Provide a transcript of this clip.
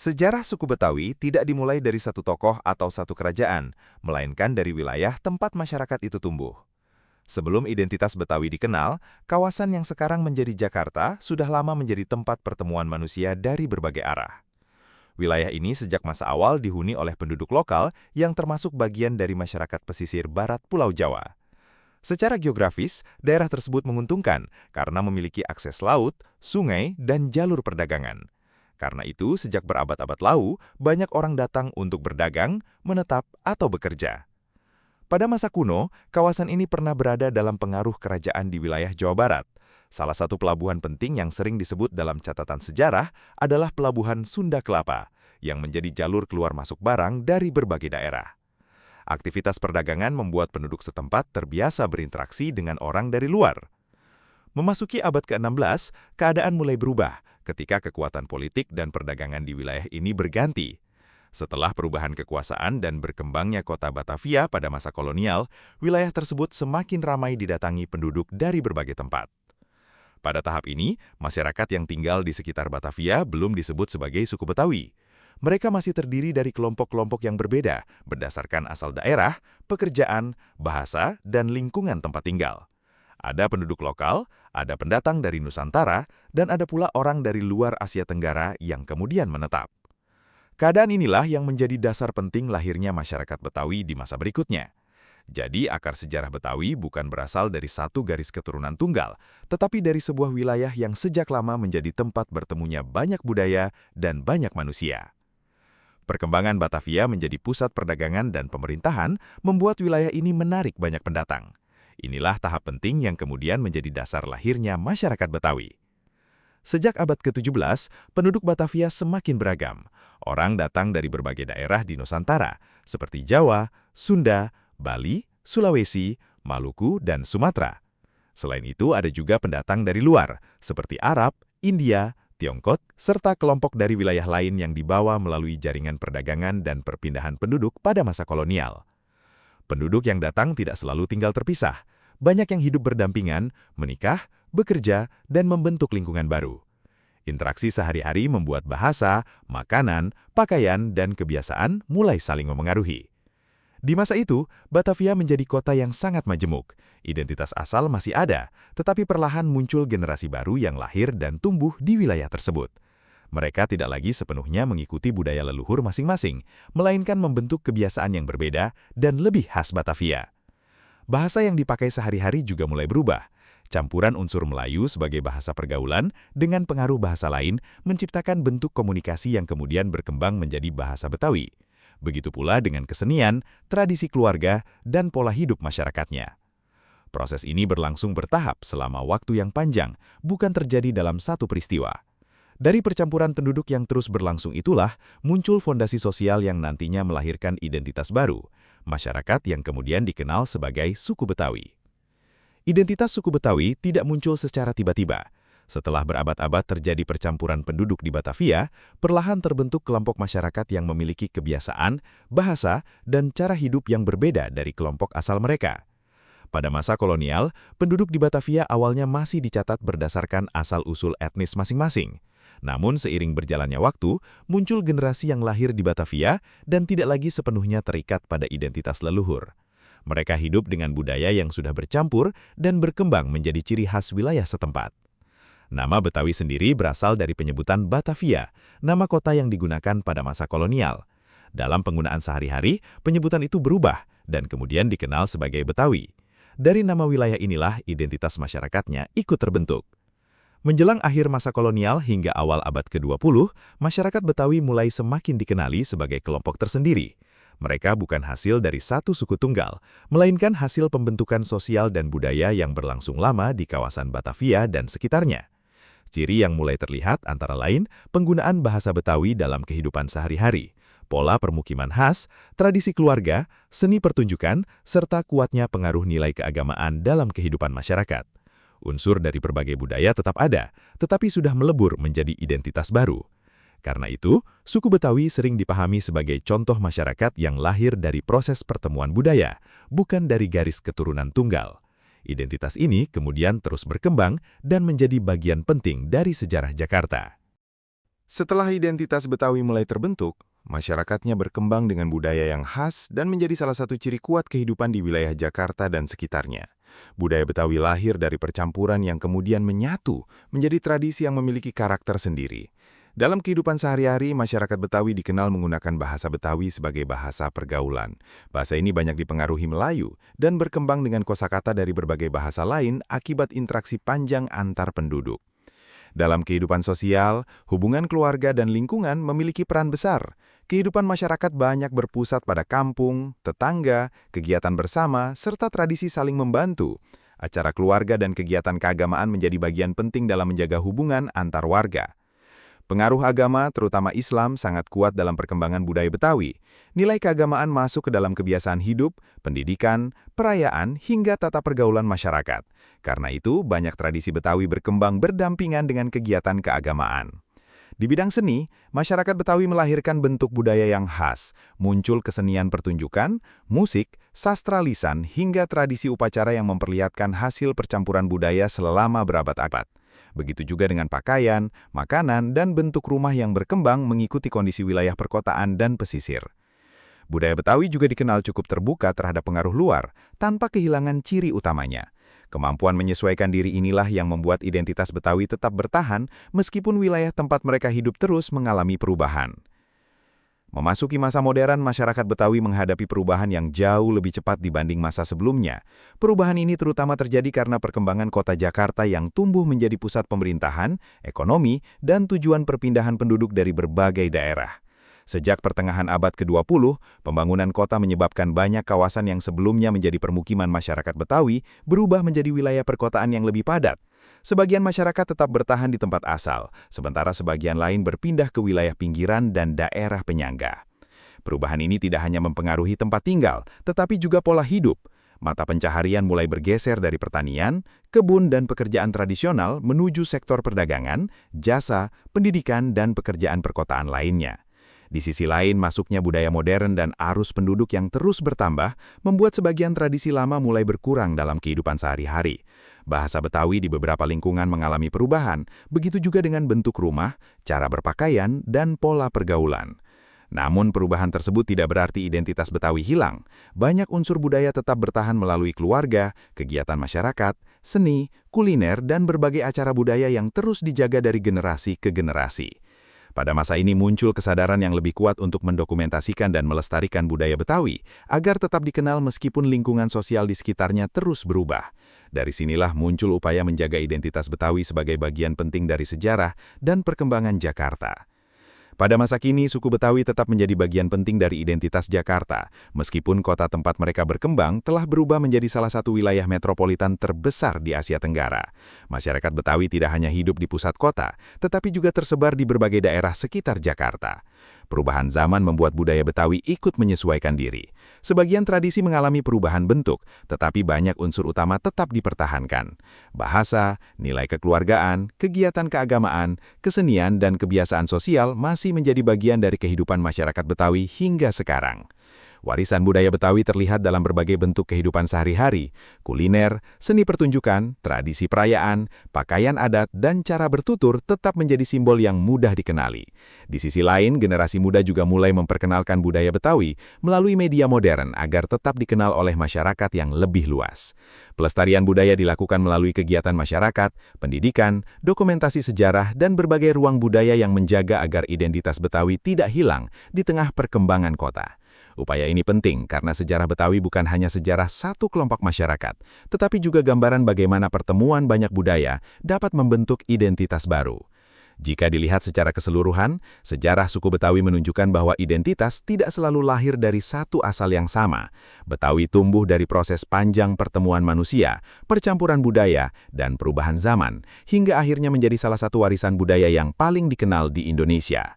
Sejarah suku Betawi tidak dimulai dari satu tokoh atau satu kerajaan, melainkan dari wilayah tempat masyarakat itu tumbuh. Sebelum identitas Betawi dikenal, kawasan yang sekarang menjadi Jakarta sudah lama menjadi tempat pertemuan manusia dari berbagai arah. Wilayah ini sejak masa awal dihuni oleh penduduk lokal yang termasuk bagian dari masyarakat pesisir barat Pulau Jawa. Secara geografis, daerah tersebut menguntungkan karena memiliki akses laut, sungai, dan jalur perdagangan. Karena itu, sejak berabad-abad lalu, banyak orang datang untuk berdagang, menetap, atau bekerja. Pada masa kuno, kawasan ini pernah berada dalam pengaruh kerajaan di wilayah Jawa Barat. Salah satu pelabuhan penting yang sering disebut dalam catatan sejarah adalah Pelabuhan Sunda Kelapa, yang menjadi jalur keluar masuk barang dari berbagai daerah. Aktivitas perdagangan membuat penduduk setempat terbiasa berinteraksi dengan orang dari luar. Memasuki abad ke-16, keadaan mulai berubah ketika kekuatan politik dan perdagangan di wilayah ini berganti. Setelah perubahan kekuasaan dan berkembangnya kota Batavia pada masa kolonial, wilayah tersebut semakin ramai didatangi penduduk dari berbagai tempat. Pada tahap ini, masyarakat yang tinggal di sekitar Batavia belum disebut sebagai suku Betawi. Mereka masih terdiri dari kelompok-kelompok yang berbeda berdasarkan asal daerah, pekerjaan, bahasa, dan lingkungan tempat tinggal. Ada penduduk lokal, ada pendatang dari Nusantara, dan ada pula orang dari luar Asia Tenggara yang kemudian menetap. Keadaan inilah yang menjadi dasar penting lahirnya masyarakat Betawi di masa berikutnya. Jadi, akar sejarah Betawi bukan berasal dari satu garis keturunan tunggal, tetapi dari sebuah wilayah yang sejak lama menjadi tempat bertemunya banyak budaya dan banyak manusia. Perkembangan Batavia menjadi pusat perdagangan dan pemerintahan membuat wilayah ini menarik banyak pendatang. Inilah tahap penting yang kemudian menjadi dasar lahirnya masyarakat Betawi. Sejak abad ke-17, penduduk Batavia semakin beragam. Orang datang dari berbagai daerah di Nusantara, seperti Jawa, Sunda, Bali, Sulawesi, Maluku, dan Sumatera. Selain itu, ada juga pendatang dari luar, seperti Arab, India, Tiongkok, serta kelompok dari wilayah lain yang dibawa melalui jaringan perdagangan dan perpindahan penduduk pada masa kolonial. Penduduk yang datang tidak selalu tinggal terpisah. Banyak yang hidup berdampingan, menikah, bekerja, dan membentuk lingkungan baru. Interaksi sehari-hari membuat bahasa, makanan, pakaian, dan kebiasaan mulai saling memengaruhi. Di masa itu, Batavia menjadi kota yang sangat majemuk. Identitas asal masih ada, tetapi perlahan muncul generasi baru yang lahir dan tumbuh di wilayah tersebut. Mereka tidak lagi sepenuhnya mengikuti budaya leluhur masing-masing, melainkan membentuk kebiasaan yang berbeda dan lebih khas Batavia. Bahasa yang dipakai sehari-hari juga mulai berubah. Campuran unsur Melayu sebagai bahasa pergaulan dengan pengaruh bahasa lain menciptakan bentuk komunikasi yang kemudian berkembang menjadi bahasa Betawi. Begitu pula dengan kesenian, tradisi keluarga, dan pola hidup masyarakatnya. Proses ini berlangsung bertahap selama waktu yang panjang, bukan terjadi dalam satu peristiwa. Dari percampuran penduduk yang terus berlangsung itulah, muncul fondasi sosial yang nantinya melahirkan identitas baru, masyarakat yang kemudian dikenal sebagai suku Betawi. Identitas suku Betawi tidak muncul secara tiba-tiba. Setelah berabad-abad terjadi percampuran penduduk di Batavia, perlahan terbentuk kelompok masyarakat yang memiliki kebiasaan, bahasa, dan cara hidup yang berbeda dari kelompok asal mereka. Pada masa kolonial, penduduk di Batavia awalnya masih dicatat berdasarkan asal-usul etnis masing-masing. Namun seiring berjalannya waktu, muncul generasi yang lahir di Batavia dan tidak lagi sepenuhnya terikat pada identitas leluhur. Mereka hidup dengan budaya yang sudah bercampur dan berkembang menjadi ciri khas wilayah setempat. Nama Betawi sendiri berasal dari penyebutan Batavia, nama kota yang digunakan pada masa kolonial. Dalam penggunaan sehari-hari, penyebutan itu berubah dan kemudian dikenal sebagai Betawi. Dari nama wilayah inilah identitas masyarakatnya ikut terbentuk. Menjelang akhir masa kolonial hingga awal abad ke-20, masyarakat Betawi mulai semakin dikenali sebagai kelompok tersendiri. Mereka bukan hasil dari satu suku tunggal, melainkan hasil pembentukan sosial dan budaya yang berlangsung lama di kawasan Batavia dan sekitarnya. Ciri yang mulai terlihat antara lain penggunaan bahasa Betawi dalam kehidupan sehari-hari, pola permukiman khas, tradisi keluarga, seni pertunjukan, serta kuatnya pengaruh nilai keagamaan dalam kehidupan masyarakat. Unsur dari berbagai budaya tetap ada, tetapi sudah melebur menjadi identitas baru. Karena itu, suku Betawi sering dipahami sebagai contoh masyarakat yang lahir dari proses pertemuan budaya, bukan dari garis keturunan tunggal. Identitas ini kemudian terus berkembang dan menjadi bagian penting dari sejarah Jakarta. Setelah identitas Betawi mulai terbentuk, masyarakatnya berkembang dengan budaya yang khas dan menjadi salah satu ciri kuat kehidupan di wilayah Jakarta dan sekitarnya. Budaya Betawi lahir dari percampuran yang kemudian menyatu menjadi tradisi yang memiliki karakter sendiri. Dalam kehidupan sehari-hari, masyarakat Betawi dikenal menggunakan bahasa Betawi sebagai bahasa pergaulan. Bahasa ini banyak dipengaruhi Melayu dan berkembang dengan kosakata dari berbagai bahasa lain akibat interaksi panjang antar penduduk. Dalam kehidupan sosial, hubungan keluarga dan lingkungan memiliki peran besar. Kehidupan masyarakat banyak berpusat pada kampung, tetangga, kegiatan bersama, serta tradisi saling membantu. Acara keluarga dan kegiatan keagamaan menjadi bagian penting dalam menjaga hubungan antar warga. Pengaruh agama, terutama Islam, sangat kuat dalam perkembangan budaya Betawi. Nilai keagamaan masuk ke dalam kebiasaan hidup, pendidikan, perayaan, hingga tata pergaulan masyarakat. Karena itu, banyak tradisi Betawi berkembang berdampingan dengan kegiatan keagamaan. Di bidang seni, masyarakat Betawi melahirkan bentuk budaya yang khas. Muncul kesenian pertunjukan, musik, sastra lisan, hingga tradisi upacara yang memperlihatkan hasil percampuran budaya selama berabad-abad. Begitu juga dengan pakaian, makanan, dan bentuk rumah yang berkembang mengikuti kondisi wilayah perkotaan dan pesisir. Budaya Betawi juga dikenal cukup terbuka terhadap pengaruh luar, tanpa kehilangan ciri utamanya. Kemampuan menyesuaikan diri inilah yang membuat identitas Betawi tetap bertahan meskipun wilayah tempat mereka hidup terus mengalami perubahan. Memasuki masa modern, masyarakat Betawi menghadapi perubahan yang jauh lebih cepat dibanding masa sebelumnya. Perubahan ini terutama terjadi karena perkembangan kota Jakarta yang tumbuh menjadi pusat pemerintahan, ekonomi, dan tujuan perpindahan penduduk dari berbagai daerah. Sejak pertengahan abad ke-20, pembangunan kota menyebabkan banyak kawasan yang sebelumnya menjadi permukiman masyarakat Betawi berubah menjadi wilayah perkotaan yang lebih padat. Sebagian masyarakat tetap bertahan di tempat asal, sementara sebagian lain berpindah ke wilayah pinggiran dan daerah penyangga. Perubahan ini tidak hanya mempengaruhi tempat tinggal, tetapi juga pola hidup. Mata pencaharian mulai bergeser dari pertanian, kebun dan pekerjaan tradisional menuju sektor perdagangan, jasa, pendidikan, dan pekerjaan perkotaan lainnya. Di sisi lain, masuknya budaya modern dan arus penduduk yang terus bertambah membuat sebagian tradisi lama mulai berkurang dalam kehidupan sehari-hari. Bahasa Betawi di beberapa lingkungan mengalami perubahan, begitu juga dengan bentuk rumah, cara berpakaian, dan pola pergaulan. Namun perubahan tersebut tidak berarti identitas Betawi hilang. Banyak unsur budaya tetap bertahan melalui keluarga, kegiatan masyarakat, seni, kuliner, dan berbagai acara budaya yang terus dijaga dari generasi ke generasi. Pada masa ini muncul kesadaran yang lebih kuat untuk mendokumentasikan dan melestarikan budaya Betawi, agar tetap dikenal meskipun lingkungan sosial di sekitarnya terus berubah. Dari sinilah muncul upaya menjaga identitas Betawi sebagai bagian penting dari sejarah dan perkembangan Jakarta. Pada masa kini, suku Betawi tetap menjadi bagian penting dari identitas Jakarta, meskipun kota tempat mereka berkembang telah berubah menjadi salah satu wilayah metropolitan terbesar di Asia Tenggara. Masyarakat Betawi tidak hanya hidup di pusat kota, tetapi juga tersebar di berbagai daerah sekitar Jakarta. Perubahan zaman membuat budaya Betawi ikut menyesuaikan diri. Sebagian tradisi mengalami perubahan bentuk, tetapi banyak unsur utama tetap dipertahankan. Bahasa, nilai kekeluargaan, kegiatan keagamaan, kesenian, dan kebiasaan sosial masih menjadi bagian dari kehidupan masyarakat Betawi hingga sekarang. Warisan budaya Betawi terlihat dalam berbagai bentuk kehidupan sehari-hari, kuliner, seni pertunjukan, tradisi perayaan, pakaian adat, dan cara bertutur tetap menjadi simbol yang mudah dikenali. Di sisi lain, generasi muda juga mulai memperkenalkan budaya Betawi melalui media modern agar tetap dikenal oleh masyarakat yang lebih luas. Pelestarian budaya dilakukan melalui kegiatan masyarakat, pendidikan, dokumentasi sejarah, dan berbagai ruang budaya yang menjaga agar identitas Betawi tidak hilang di tengah perkembangan kota. Upaya ini penting karena sejarah Betawi bukan hanya sejarah satu kelompok masyarakat, tetapi juga gambaran bagaimana pertemuan banyak budaya dapat membentuk identitas baru. Jika dilihat secara keseluruhan, sejarah suku Betawi menunjukkan bahwa identitas tidak selalu lahir dari satu asal yang sama. Betawi tumbuh dari proses panjang pertemuan manusia, percampuran budaya, dan perubahan zaman, hingga akhirnya menjadi salah satu warisan budaya yang paling dikenal di Indonesia.